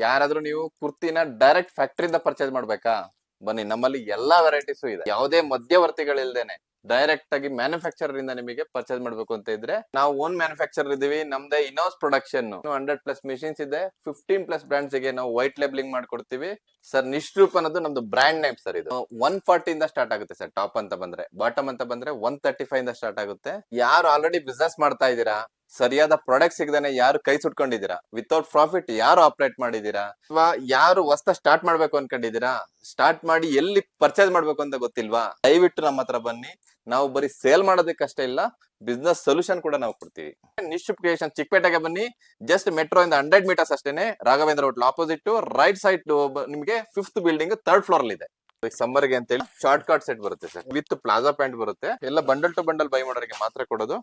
ಯಾರಾದ್ರೂ ನೀವು ಕುರ್ತಿನ direct ಫ್ಯಾಕ್ಟರಿಯಿಂದ purchase ಮಾಡ್ಬೇಕಾ? ಬನ್ನಿ, ನಮ್ಮಲ್ಲಿ ಎಲ್ಲಾ ವೆರೈಟೀಸು ಇದೆ. ಯಾವುದೇ ಮಧ್ಯವರ್ತಿಗಳಿಲ್ದೇನೆ ಡೈರೆಕ್ಟ್ ಆಗಿ ಮ್ಯಾನುಫ್ಯಾಕ್ಚರರ್ ಇಂದ ನಿಮಗೆ ಪರ್ಚೇಸ್ ಮಾಡ್ಬೇಕು ಅಂತ ಇದ್ರೆ, ನಾವು ಓನ್ ಮ್ಯಾನುಫ್ಯಾಕ್ಚರರ್ ಇದೀವಿ. ನಮ್ದೇ ಇನೌಸ್ ಪ್ರೊಡಕ್ಷನ್ 100+ ಮಿಷಿನ್ಸ್ ಇದೆ. 15+ ಬ್ರಾಂಡ್ಸ್ ಗೆ ನಾವು ವೈಟ್ ಲೇಬಲಿಂಗ್ ಮಾಡ್ಕೊಡ್ತೀವಿ ಸರ್. ನಿಶ್ರೂಪ್ ಅನ್ನೋದು ನಮ್ದು ಬ್ರಾಂಡ್ ನೇಮ್ ಸರ್. ಇದು 140 ಇಂದ ಸ್ಟಾರ್ಟ್ ಆಗುತ್ತೆ ಸರ್. ಟಾಪ್ ಅಂತ ಬಂದ್ರೆ, ಬಾಟಮ್ ಅಂತ ಬಂದ್ರೆ 135 ಇಂದ ಸ್ಟಾರ್ಟ್ ಆಗುತ್ತೆ. ಯಾರು ಆಲ್ರೆಡಿ ಬಿಸ್ನೆಸ್ ಮಾಡ್ತಾ ಇದ್ದೀರಾ, ಸರಿಯಾದ ಪ್ರಾಡಕ್ಟ್ ಸಿಗದೇನೆ ಯಾರು ಕೈ ಸುಟ್ಕೊಂಡಿದ್ದೀರಾ, ವಿತೌಟ್ ಪ್ರಾಫಿಟ್ ಯಾರು ಆಪರೇಟ್ ಮಾಡಿದೀರಾ, ಅಥವಾ ಯಾರು ಹೊಸ ಸ್ಟಾರ್ಟ್ ಮಾಡ್ಬೇಕು ಅನ್ಕೊಂಡಿದೀರಾ, ಸ್ಟಾರ್ಟ್ ಮಾಡಿ ಎಲ್ಲಿ ಪರ್ಚೇಸ್ ಮಾಡ್ಬೇಕು ಅಂತ ಗೊತ್ತಿಲ್ವಾ, ದಯವಿಟ್ಟು ನಮ್ಮ ಹತ್ರ ಬನ್ನಿ. ನಾವು ಬರೀ ಸೇಲ್ ಮಾಡೋದಕ್ಕಷ್ಟೇ ಇಲ್ಲ, ಬಿಸ್ನೆಸ್ ಸೊಲ್ಯೂಷನ್ ಕೂಡ ನಾವು ಕೊಡ್ತೀವಿ. ನಿಶ್ಚಿಪ್ ಕ್ರಿಯೇಷನ್ ಚಿಕ್ಕಪೇಟೆಗೆ ಬನ್ನಿ. ಜಸ್ಟ್ ಮೆಟ್ರೋ ಇಂದ 100 ಮೀಟರ್ಸ್ ಅಷ್ಟೇನೆ. Raghavendra hotel opposite right side ನಿಮಗೆ 5th ಬಿಲ್ಡಿಂಗ್ 3rd ಫ್ಲೋರ್ ಅಲ್ಲಿ ಇದೆ. ಸಮ್ಮರ್ ಗೆ ಅಂತ ಹೇಳಿ ಶಾರ್ಟ್ ಕಾರ್ಡ್ ಸೆಟ್ ಬರುತ್ತೆ ಸರ್, ವಿತ್ ಪ್ಲಾಜಾ ಪ್ಯಾಂಟ್ ಬರುತ್ತೆ. ಎಲ್ಲ ಬಂಡಲ್ ಟು ಬಂಡಲ್ ಬೈ ಮಾಡೋರಿಗೆ ಮಾತ್ರ ಕೊಡೋದು.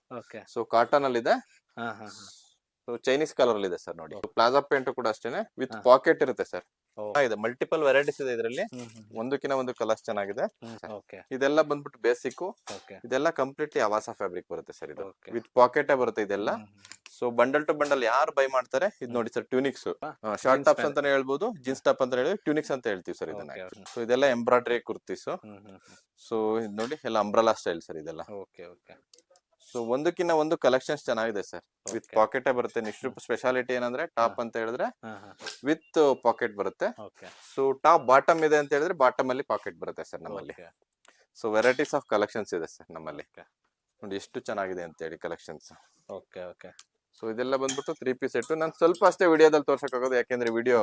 ಸೊ ಕಾಟನ್ ಅಲ್ಲಿ ಇದೆ, ಚೈನೀಸ್ ಕಲರ್ ಅಲ್ಲಿ ಇದೆ ಸರ್. ನೋಡಿ, ಪ್ಲಾಜಾ ಪ್ಯಾಂಟ್ ಕೂಡ ಅಷ್ಟೇನೆ, ವಿತ್ ಪಾಕೆಟ್ ಇರುತ್ತೆ ಸರ್. ಇದೆ, ಮಲ್ಟಿಪಲ್ ವೆರೈಟೀಸ್ ಇದೆ ಇದರಲ್ಲಿ. ಒಂದಕ್ಕಿಂತ ಒಂದು ಕಲರ್ಸ್ ಚೆನ್ನಾಗಿದೆ. ಇದೆಲ್ಲ ಬಂದ್ಬಿಟ್ಟು ಬೇಸಿಕ್. ಇದೆಲ್ಲ ಕಂಪ್ಲೀಟ್ಲಿ ಅವಾಸ ಫ್ಯಾಬ್ರಿಕ್ ಬರುತ್ತೆ ಸರ್. ಇದು ವಿತ್ ಪಾಕೆಟ್ ಬರುತ್ತೆ ಇದೆಲ್ಲ. ಸೊ ಬಂಡಲ್ ಟು ಬಂಡಲ್ ಯಾರು ಬೈ ಮಾಡ್ತಾರೆ, ಇದು ನೋಡಿ ಸರ್, ಟ್ಯೂನಿಕ್ಸ್, ಶಾರ್ಟ್ ಟಾಪ್ಸ್ ಅಂತಾನೆ ಹೇಳ್ಬೋದು, ಜೀನ್ಸ್ ಟಾಪ್ ಅಂತ ಹೇಳಿ ಟ್ಯೂನಿಕ್ಸ್ ಅಂತ ಹೇಳ್ತೀವಿ ಸರ್ ಇದನ್ನ. ಸೊ ಇದೆಲ್ಲ ಎಂಬ್ರಾಯ್ಡ್ರಿ ಕುರ್ತೀಸ್. ಸೊ ಇದು ನೋಡಿ, ಎಲ್ಲ ಅಂಬ್ರಲಾ ಸ್ಟೈಲ್ ಸರ್ ಇದೆಲ್ಲ. ಸೊ ಒಂದಕ್ಕಿಂತ ಒಂದು ಕಲೆಕ್ಷನ್ಸ್ ಚೆನ್ನಾಗಿದೆ ಸರ್. ವಿತ್ ಪಾಕೆಟ್ ಬರುತ್ತೆ. ನಿಶ್ರೂಪ್ ಸ್ಪೆಷಾಲಿಟಿ ಏನಂದ್ರೆ ಟಾಪ್ ಅಂತ ಹೇಳಿದ್ರೆ ವಿತ್ ಪಾಕೆಟ್ ಬರುತ್ತೆ. ಸೊ ಟಾಪ್ ಬಾಟಮ್ ಇದೆ ಅಂತ ಹೇಳಿದ್ರೆ ಬಾಟಮ್ ಅಲ್ಲಿ ಪಾಕೆಟ್ ಬರುತ್ತೆ ಸರ್ ನಮ್ಮಲ್ಲಿ. ಸೊ ವೆರೈಟೀಸ್ ಆಫ್ ಕಲೆಕ್ಷನ್ಸ್ ಇದೆ ಸರ್ ನಮ್ಮಲ್ಲಿ. ನೋಡಿ ಎಷ್ಟು ಚೆನ್ನಾಗಿದೆ ಅಂತ ಹೇಳಿ ಕಲೆಕ್ಷನ್ಸ್. ಸೊ ಇದೆಲ್ಲ ಬಂದ್ಬಿಟ್ಟು 3 ಪೀಸ್ ಸೆಟ್. ನಾನು ಸ್ವಲ್ಪ ಅಷ್ಟೇ ವಿಡಿಯೋದಲ್ಲಿ ತೋರ್ಸಕ್ಕಾಗೋದು, ಯಾಕೆಂದ್ರೆ ವಿಡಿಯೋ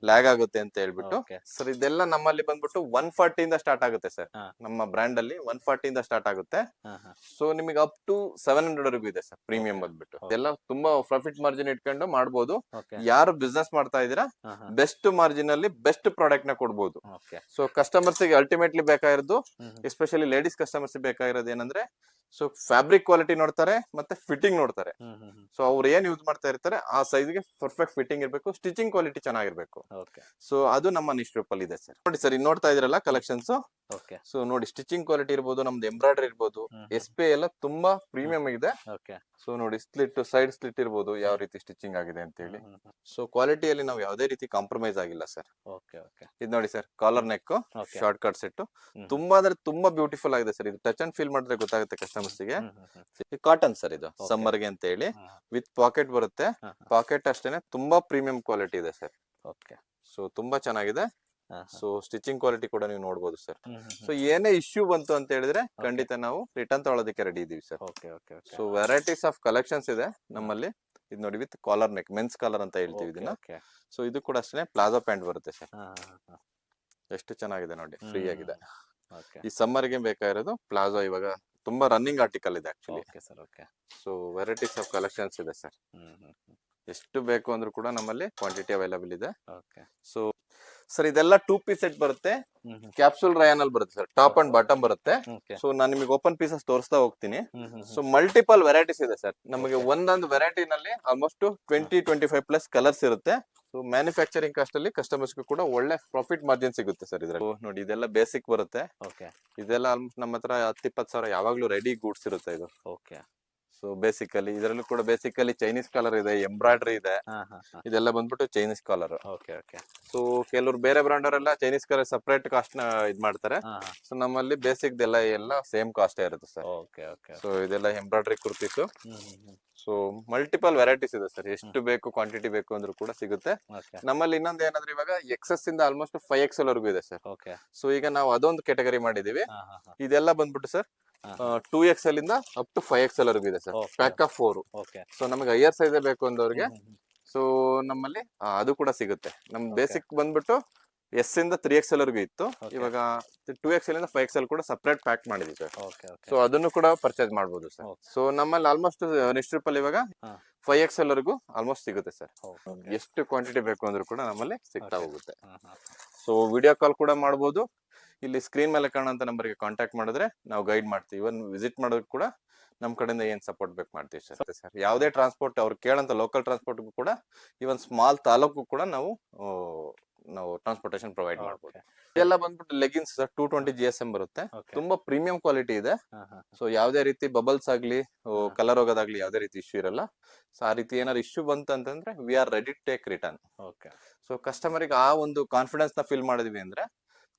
ಲ್ಯಾಗ್ ಆಗುತ್ತೆ ಅಂತ ಹೇಳ್ಬಿಟ್ಟು. ಸರ್ ಇದೆಲ್ಲ ನಮ್ಮಲ್ಲಿ ಬಂದ್ಬಿಟ್ಟು 140 ಇಂದ ಸ್ಟಾರ್ಟ್ ಆಗುತ್ತೆ ಸರ್. ನಮ್ಮ ಬ್ರ್ಯಾಂಡ್ ಅಲ್ಲಿ 140 ಇಂದ ಸ್ಟಾರ್ಟ್ ಆಗುತ್ತೆ. ಸೊ ನಿಮಗೆ ಅಪ್ ಟು 700 ವರೆಗೂ ಇದೆ ಸರ್ ಪ್ರೀಮಿಯಂ ಬಂದ್ಬಿಟ್ಟು. ಇದೆಲ್ಲ ತುಂಬಾ ಪ್ರಾಫಿಟ್ ಮಾರ್ಜಿನ್ ಇಟ್ಕೊಂಡು ಮಾಡ್ಬೋದು. ಯಾರು ಬಿಸ್ನೆಸ್ ಮಾಡ್ತಾ ಇದೀರಾ, ಬೆಸ್ಟ್ ಮಾರ್ಜಿನ್ ಅಲ್ಲಿ ಬೆಸ್ಟ್ ಪ್ರಾಡಕ್ಟ್ ನ ಕೊಡ್ಬೋದು. ಸೊ ಕಸ್ಟಮರ್ಸ್ ಗೆ ಅಲ್ಟಿಮೇಟ್ಲಿ ಬೇಕಾಗಿರೋದು, ಎಸ್ಪೆಷಲಿ ಲೇಡೀಸ್ ಕಸ್ಟಮರ್ಸ್ ಬೇಕಾಗಿರೋದು ಏನಂದ್ರೆ, ಸೊ ಫ್ಯಾಬ್ರಿಕ್ ಕ್ವಾಲಿಟಿ ನೋಡ್ತಾರೆ, ಮತ್ತೆ ಫಿಟ್ಟಿಂಗ್ ನೋಡ್ತಾರೆ. ಸೊ ಅವ್ರು ಏನ್ ಯೂಸ್ ಮಾಡ್ತಾ ಇರ್ತಾರೆ ಆ ಸೈಜ್ ಗೆ ಪರ್ಫೆಕ್ಟ್ ಫಿಟ್ಟಿಂಗ್ ಇರಬೇಕು, ಸ್ಟಿಚಿಂಗ್ ಕ್ವಾಲಿಟಿ ಚೆನ್ನಾಗಿರ್ಬೇಕು. ಸೊ ಅದು ನಮ್ಮ ನಿಶ್ರೂಪ್ ಅಲ್ಲಿ ಇದೆ ಸರ್. ನೋಡಿ ಸರ್, ಇಲ್ಲಿ ನೋಡ್ತಾ ಇದ್ರಲ್ಲ ಕಲೆಕ್ಷನ್ಸ್. ಸೊ ನೋಡಿ, ಸ್ಟಿಚಿಂಗ್ ಕ್ವಾಲಿಟಿ ಇರ್ಬೋದು, ನಮ್ದು ಎಂಬ್ರಾಯ್ಡರಿ ಇರ್ಬೋದು, SP ಎಲ್ಲ ತುಂಬಾ ಪ್ರೀಮಿಯಂ ಇದೆ. ಸೊ ನೋಡಿ, ಸ್ಲಿಟ್, ಸೈಡ್ ಸ್ಲಿಟ್ ಇರ್ಬೋದು, ಯಾವ ರೀತಿ ಸ್ಟಿಚಿಂಗ್ ಆಗಿದೆ ಅಂತ ಹೇಳಿ. ಸೊ ಕ್ವಾಲಿಟಿಯಲ್ಲಿ ನಾವು ಯಾವುದೇ ರೀತಿ ಕಾಂಪ್ರಮೈಸ್ ಆಗಿಲ್ಲ ಸರ್. ಇದು ನೋಡಿ sir, collar neck short cut set. ತುಂಬಾ ಅಂದ್ರೆ ತುಂಬಾ ಬ್ಯೂಟಿಫುಲ್ ಆಗಿದೆ ಸರ್. ಇದು ಟಚ್ ಅಂಡ್ ಫೀಲ್ ಮಾಡಿದ್ರೆ ಗೊತ್ತಾಗುತ್ತೆ ಕಸ್ಟಮರ್ಸ್ ಗೆ. ಕಾಟನ್ ಸರ್, ಇದು ಸಮ್ಮರ್ ಗೆ ಅಂತ ಹೇಳಿ ವಿತ್ ಪಾಕೆಟ್ ಬರುತ್ತೆ. ಪಾಕೆಟ್ ಅಷ್ಟೇನೆ ತುಂಬಾ ಪ್ರೀಮಿಯಂ ಕ್ವಾಲಿಟಿ ಇದೆ ಸರ್. ಸೊ ತುಂಬಾ ಚೆನ್ನಾಗಿದೆ. ಸೊ ಸ್ಟಿಚಿಂಗ್ ಕ್ವಾಲಿಟಿ ಕೂಡ ನೀವು ನೋಡಬಹುದು ಸರ್. ಸೊ ಏನೇ ಇಶ್ಯೂ ಬಂತು ಅಂತ ಹೇಳಿದ್ರೆ ಖಂಡಿತ ನಾವು ರಿಟರ್ನ್ ತಗೊಳ್ಳೋದಕ್ಕೆ ರೆಡಿ ಇದೀವಿ sir. So varieties of collections ಇದೆ ನಮ್ಮಲ್ಲಿ. ಇದು ನೋಡಿ, with collar neck, men's collar ಅಂತ ಹೇಳ್ತೀವಿ ಇದನ್ನ. ಸೊ ಇದು ಕೂಡ ಅಷ್ಟೇ ಪ್ಲಾಜೋ ಪ್ಯಾಂಟ್ ಬರುತ್ತೆ ಸರ್. ಎಷ್ಟು ಚೆನ್ನಾಗಿದೆ ನೋಡಿ, ಫ್ರೀ ಆಗಿದೆ. ಈ ಸಮ್ಮರ್ ಗೆ ಬೇಕಾಗಿರೋದು ಪ್ಲಾಜೋ ಇವಾಗ ತುಂಬಾ ರನ್ನಿಂಗ್ ಆರ್ಟಿಕಲ್ ಇದೆ actually. So varieties of collections ಇದೆ ಸರ್. ಎಷ್ಟು ಬೇಕು ಅಂದ್ರೂ ಕೂಡ ನಮ್ಮಲ್ಲಿ ಕ್ವಾಂಟಿಟಿ ಅವೈಲಬಲ್ ಇದೆ. ಸೊ ಸರ್ ಇದೆಲ್ಲ 2 ಪೀಸ್ ಸೆಟ್ ಬರುತ್ತೆ. ಕ್ಯಾಪ್ಸೂಲ್ ರಯಾನ್ ಅಲ್ಲಿ ಬರುತ್ತೆ ಸರ್. ಟಾಪ್ ಅಂಡ್ ಬಾಟಮ್ ಬರುತ್ತೆ. ಸೊ ನಾನು ನಿಮಗೆ ಓಪನ್ ಪೀಸಸ್ ತೋರಿಸ್ತಾ ಹೋಗ್ತೀನಿ. ಸೊ ಮಲ್ಟಿಪಲ್ ವೆರೈಟೀಸ್ ಇದೆ ಸರ್. ನಮಗೆ ಒಂದೊಂದು ವೆರೈಟಿ ನಲ್ಲಿ ಆಲ್ಮೋಸ್ಟ್ 20-25+ ಕಲರ್ಸ್ ಇರುತ್ತೆ. ಸೊ ಮ್ಯಾನುಫ್ಯಾಕ್ಚರಿಂಗ್ ಕಾಸ್ಟ್ ಅಲ್ಲಿ ಕಸ್ಟಮರ್ಸ್ ಕೂಡ ಒಳ್ಳೆ ಪ್ರಾಫಿಟ್ ಮಾರ್ಜಿನ್ ಸಿಗುತ್ತೆ ಸರ್ ಇದ್ರಲ್ಲಿ. ನೋಡಿ, ಇದೆಲ್ಲ ಬೇಸಿಕ್ ಬರುತ್ತೆ. ಇದೆಲ್ಲ ಆಲ್ಮೋಸ್ಟ್ ನಮ್ಮ ಹತ್ರ 10-20 ಸಾವಿರ ಯಾವಾಗ್ಲೂ ರೆಡಿ ಗೂಡ್ಸ್ ಇರುತ್ತೆ ಇದು. ಸೊ ಬೇಸಿಕಲಿ ಇದರಲ್ಲೂ ಕೂಡ ಬೇಸಿಕಲಿ ಚೈನೀಸ್ ಕಾಲರ್ ಇದೆ, ಎಂಬ್ರಾಯ್ಡ್ರಿ ಇದೆ. ಇದೆಲ್ಲ ಬಂದ್ಬಿಟ್ಟು ಚೈನೀಸ್ ಕಾಲರ್. ಸೊ ಕೆಲವರು ಬೇರೆ ಬ್ರಾಂಡ್ ಅವರೆಲ್ಲ ಚೈನೀಸ್ ಕಾಲರ್ ಸಪರೇಟ್ ಕಾಸ್ಟ್ ನ ಇದ್ ಮಾಡ್ತಾರೆ. ಸೊ ನಮ್ಮಲ್ಲಿ ಬೇಸಿಕ್ ಎಲ್ಲ ಸೇಮ್ ಕಾಸ್ಟ್ ಇರುತ್ತೆ ಸರ್. ಸೊ ಇದೆಲ್ಲ embroidery kurtis. So multiple varieties ಇದೆ ಸರ್. ಎಷ್ಟು ಬೇಕು ಕ್ವಾಂಟಿಟಿ ಬೇಕು ಅಂದ್ರೂ ಕೂಡ ಸಿಗುತ್ತೆ ನಮ್ಮಲ್ಲಿ. ಇನ್ನೊಂದು ಏನಂದ್ರೆ, ಇವಾಗ XS ಇಂದ ಆಲ್ಮೋಸ್ಟ್ 5XL ವರೆಗೂ ಇದೆ ಸರ್. ಸೊ ಈಗ ನಾವು ಅದೊಂದು ಕ್ಯಾಟಗರಿ ಮಾಡಿದೀವಿ. ಇದೆಲ್ಲ ಬಂದ್ಬಿಟ್ಟು ಸರ್ 2XL ಇಂದ ಅಪ್ ಟು 5XL ವರೆಗೂ ಇದೆ ಸರ್. Pack of 4. ಸೊ ನಮಗೆ ಹೈಯರ್ ಸೈಜ್ ಬೇಕು ಅಂದವ್ರಿಗೆ ಸೊ ನಮ್ಮಲ್ಲಿ ಅದು ಕೂಡ ಸಿಗುತ್ತೆ. ನಮ್ ಬೇಸಿಕ್ ಬಂದ್ಬಿಟ್ಟು S ಇಂದ 3XL ವರೆಗೂ ಇತ್ತು. ಇವಾಗ 2XL ಇಂದ 5XL ಕೂಡ ಸಪರೇಟ್ ಪ್ಯಾಕ್ ಮಾಡಿದ್ವಿ ಸರ್. ಸೊ ಅದನ್ನು ಕೂಡ ಪರ್ಚೇಸ್ ಮಾಡಬಹುದು ಸರ್. ಸೊ ನಮ್ಮಲ್ಲಿ ಆಲ್ಮೋಸ್ಟ್ ನಿಶ್ಚಿಪ್ ಅಲ್ಲಿ ಇವಾಗ 5XL ವರೆಗೂ ಆಲ್ಮೋಸ್ಟ್ ಸಿಗುತ್ತೆ ಸರ್. ಎಷ್ಟು ಕ್ವಾಂಟಿಟಿ ಬೇಕು ಅಂದ್ರೂ ಕೂಡ ನಮ್ಮಲ್ಲಿ ಸಿಗ್ತಾ ಹೋಗುತ್ತೆ. ಸೊ ವಿಡಿಯೋ ಕಾಲ್ ಕೂಡ ಮಾಡಬಹುದು. ಇಲ್ಲಿ ಸ್ಕ್ರೀನ್ ಮೇಲೆ ಕಾಣುವಂತ ನಂಬರ್ಗೆ ಕಾಂಟ್ಯಾಕ್ಟ್ ಮಾಡಿದ್ರೆ ನಾವು ಗೈಡ್ ಮಾಡ್ತೀವಿ. ಇವನ್ ವಿಸಿಟ್ ಮಾಡೋದಕ್ಕೆ ಕೂಡ ನಮ್ ಕಡೆಯಿಂದ ಏನ್ ಸಪೋರ್ಟ್ ಬೇಕು ಮಾಡ್ತೀವಿ ಸರ್. ಯಾವುದೇ ಟ್ರಾನ್ಸ್ಪೋರ್ಟ್ ಅವ್ರು ಕೇಳಂತ ಲೋಕಲ್ ಟ್ರಾನ್ಸ್ಪೋರ್ಟ್ ಕೂಡ, ಇವನ್ ಸ್ಮಾಲ್ ತಾಲೂಕು ಕೂಡ ನಾವು ನಾವು ಟ್ರಾನ್ಸ್ಪೋರ್ಟೇಷನ್ ಪ್ರೊವೈಡ್ ಮಾಡ್ಬೋದು. ಇದೆಲ್ಲ ಬಂದ್ಬಿಟ್ಟು ಲೆಗಿನ್ಸ್ 220 GSM ಬರುತ್ತೆ. ತುಂಬಾ ಪ್ರೀಮಿಯಂ ಕ್ವಾಲಿಟಿ ಇದೆ. ಸೊ ಯಾವ್ದೇ ರೀತಿ ಬಬಲ್ಸ್ ಆಗ್ಲಿ ಕಲರ್ ಹೋಗೋದಾಗ್ಲಿ ಯಾವ್ದೇ ರೀತಿ ಇಶ್ಯೂ ಇರಲ್ಲ. ಸೊ ಆ ರೀತಿ ಏನಾದ್ರು ಇಶ್ಯೂ ಬಂತು ಅಂತಂದ್ರೆ we are ready to take return. So ಕಸ್ಟಮರ್ಗೆ ಆ ಒಂದು ಕಾನ್ಫಿಡೆನ್ಸ್ ನ ಫೀಲ್ ಮಾಡಿದ್ವಿ ಅಂದ್ರೆ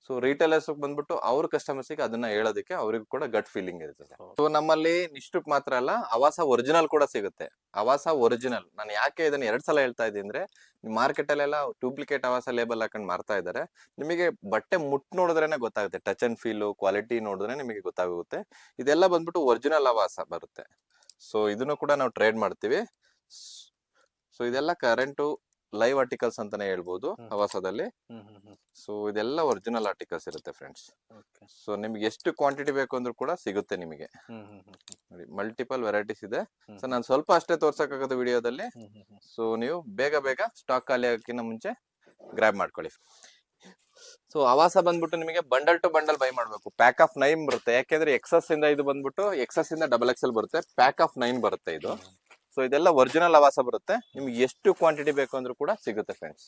ಸೊ ರಿಟೇಲರ್ಸ್ ಬಂದ್ಬಿಟ್ಟು ಅವ್ರ ಕಸ್ಟಮರ್ಸ್ ಗೆ ಅದನ್ನ ಹೇಳೋದಕ್ಕೆ ಅವ್ರಿಗೂ ಕೂಡ ಗಟ್ ಫೀಲಿಂಗ್ ಇರ್ತದೆ. ಸೊ ನಮ್ಮಲ್ಲಿ ನಿಷ್ಠುಕ್ ಮಾತ್ರ ಅಲ್ಲ, ಅವಾಸ ಒರಿಜಿನಲ್ ಕೂಡ ಸಿಗುತ್ತೆ. ಅವಾಸ ಒರಿಜಿನಲ್ ನಾನು ಯಾಕೆ ಇದನ್ನ 2 ಸಲ ಹೇಳ್ತಾ ಇದ್ದೀನಿ ಅಂದ್ರೆ, ಮಾರ್ಕೆಟ್ ಅಲ್ಲೆಲ್ಲ ಡೂಪ್ಲಿಕೇಟ್ ಅವಾಸ ಲೇಬಲ್ ಹಾಕೊಂಡು ಮಾರ್ತಾ ಇದಾರೆ. ನಿಮಗೆ ಬಟ್ಟೆ ನೋಡಿದ್ರೇನೆ ಗೊತ್ತಾಗುತ್ತೆ, ಟಚ್ ಅಂಡ್ ಫೀಲ್ ಕ್ವಾಲಿಟಿ ನೋಡಿದ್ರೆ ನಿಮಗೆ ಗೊತ್ತಾಗುತ್ತೆ. ಇದೆಲ್ಲ ಬಂದ್ಬಿಟ್ಟು ಒರಿಜಿನಲ್ ಅವಾಸ ಬರುತ್ತೆ. ಸೊ ಇದನ್ನು ಕೂಡ ನಾವು ಟ್ರೇಡ್ ಮಾಡ್ತೀವಿ. ಸೊ ಇದೆಲ್ಲ ಕರೆಂಟು ಲೈವ್ ಆರ್ಟಿಕಲ್ಸ್ ಅಂತಾನೆ ಹೇಳ್ಬೋದು ಅವಾಸದಲ್ಲಿ. ಸೊ ಇದೆಲ್ಲ ಒರಿಜಿನಲ್ ಆರ್ಟಿಕಲ್ಸ್ ಇರುತ್ತೆ ಫ್ರೆಂಡ್ಸ್. ಸೊ ನಿಮ್ಗೆ ಎಷ್ಟು ಕ್ವಾಂಟಿಟಿ ಬೇಕು ಅಂದ್ರೂ ಕೂಡ ಸಿಗುತ್ತೆ ನಿಮಗೆ. ನೋಡಿ ಮಲ್ಟಿಪಲ್ ವೆರೈಟೀಸ್ ಇದೆ. ಸೊ ನಾನು ಸ್ವಲ್ಪ ಅಷ್ಟೇ ತೋರ್ಸಕ್ಕಾಗತ್ತೆ ವಿಡಿಯೋದಲ್ಲಿ. ಸೊ ನೀವು ಬೇಗ ಸ್ಟಾಕ್ ಖಾಲಿ ಆಗೋಕ್ಕಿಂತ ಮುಂಚೆ ಗ್ರಾಬ್ ಮಾಡ್ಕೊಳ್ಳಿ. ಸೊ ಅವಾಸ ಬಂದ್ಬಿಟ್ಟು ನಿಮಗೆ ಬಂಡಲ್ ಟು ಬಂಡಲ್ ಬೈ ಮಾಡ್ಬೇಕು. ಪ್ಯಾಕ್ ಆಫ್ 9 ಬರುತ್ತೆ. ಯಾಕೆಂದ್ರೆ ಎಕ್ಸಸ್ ಇಂದ ಇದು ಬಂದ್ಬಿಟ್ಟು ಎಕ್ಸಸ್ ಇಂದ XXL ಬರುತ್ತೆ. ಪ್ಯಾಕ್ ಆಫ್ 9 ಬರುತ್ತೆ ಇದು. ಸೊ ಇದೆಲ್ಲ ಒರಿಜಿನಲ್ ಅವಾಸ ಬರುತ್ತೆ. ನಿಮ್ಗೆ ಎಷ್ಟು ಕ್ವಾಂಟಿಟಿ ಬೇಕು ಅಂದ್ರೂ ಕೂಡ ಸಿಗುತ್ತೆ ಫ್ರೆಂಡ್ಸ್.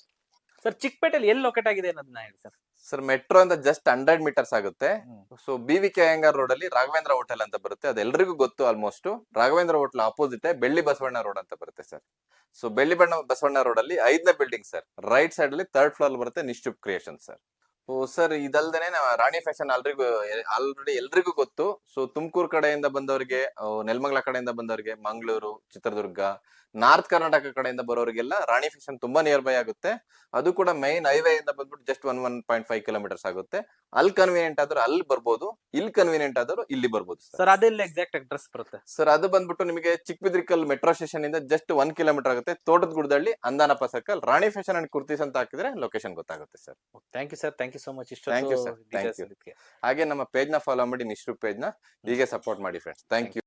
ಸರ್ ಚಿಕ್ಕಪೇಟೆಯಲ್ಲಿ ಎಲ್ಲಿ ಲೊಕೇಟ್ ಆಗಿದೆ ಅನ್ನೋದನ್ನ ಹೇಳಿ ಸರ್. ಸರ್ ಮೆಟ್ರೋ ಅಂತ ಜಸ್ಟ್ 100 ಮೀಟರ್ಸ್ ಆಗುತ್ತೆ. ಸೊ BVK ಅಯ್ಯಂಗಾರ್ ರೋಡ್ ಅಲ್ಲಿ ರಾಘವೇಂದ್ರ ಹೋಟೆಲ್ ಅಂತ ಬರುತ್ತೆ. ಅದೆಲ್ಲರಿಗೂ ಗೊತ್ತು ಆಲ್ಮೋಸ್ಟ್. ರಾಘವೇಂದ್ರ ಹೋಟೆಲ್ ಆಪೋಸಿಟ್ ಬೆಳ್ಳಿ ಬಸವಣ್ಣ ರೋಡ್ ಅಂತ ಬರುತ್ತೆ ಸರ್. ಸೊ ಬೆಳ್ಳಿ ಬಸವಣ್ಣ ರೋಡ್ ಅಲ್ಲಿ 5ನೇ ಬಿಲ್ಡಿಂಗ್ ಸರ್. ರೈಟ್ ಸೈಡ್ ಅಲ್ಲಿ 3rd ಫ್ಲೋರ್ ಬರುತ್ತೆ ನಿಶ್ಚುಪ್ ಕ್ರಿಯೇಷನ್ ಸರ್. ಓ ಸರ್ ಇದಲ್ದೇನೆ ರಾಣಿ ಫ್ಯಾಷನ್ ಆಲ್ರೆಡಿ ಎಲ್ರಿಗೂ ಗೊತ್ತು. ಸೊ ತುಮಕೂರು ಕಡೆಯಿಂದ ಬಂದವರಿಗೆ, ನೆಲಮಂಗಲ ಕಡೆಯಿಂದ ಬಂದವರಿಗೆ, ಮಂಗಳೂರು, ಚಿತ್ರದುರ್ಗ, ನಾರ್ತ್ ಕರ್ನಾಟಕ ಕಡೆಯಿಂದ ಬರೋರಿಗೆಲ್ಲ ರಾಣಿ ಫ್ಯಾಷನ್ ತುಂಬಾ ನಿಯರ್ ಬೈ ಆಗುತ್ತೆ. ಅದು ಕೂಡ ಮೈನ್ ಹೈವೇ ಇಂದ ಬಂದ್ಬಿಟ್ಟು ಜಸ್ಟ್ 1.5 ಕಿಲೋಮೀಟರ್ಸ್ ಆಗುತ್ತೆ. ಅಲ್ಲಿ ಕನ್ವೀನಿಯಂಟ್ ಆದ್ರೂ ಅಲ್ಲಿ ಬರ್ಬೋದು, ಇಲ್ಲಿ ಕನ್ವೀನಿಯಂಟ್ ಆದ್ರೂ ಇಲ್ಲಿ ಬರ್ಬೋದು ಸರ್. ಅದೆಲ್ಲ ಎಕ್ಸಾಕ್ಟ್ ಅಡ್ರೆಸ್ ಬರುತ್ತೆ ಸರ್? ಅದು ಬಂದ್ಬಿಟ್ಟು ನಿಮಗೆ ಚಿಕ್ಕಬಿದ್ರಿಕಲ್ ಮೆಟ್ರೋ ಸ್ಟೇಷನ್ ಇಂದ ಜಸ್ಟ್ 1 ಕಿಲೋಮೀಟರ್ ಆಗುತ್ತೆ. ತೋಟದ ಗುಡ್ಡದಲ್ಲಿ Andanappa circle Rani fashion and kurtis ಅಂತ ಹಾಕಿದ್ರೆ ಲೊಕೇಶನ್ ಗೊತ್ತಾಗುತ್ತೆ ಸರ್. Thank you sir, thank you so much. Thank you sir, thank you. ಹಾಗೆ ನಮ್ಮ ಪೇಜ್ ನ ಫಾಲೋ ಮಾಡಿ, ನಿಶ್ಚುಪ್ ಪೇಜ್ ನ ಹೀಗೆ ಸಪೋರ್ಟ್ ಮಾಡಿ ಫ್ರೆಂಡ್ಸ್. Thank you.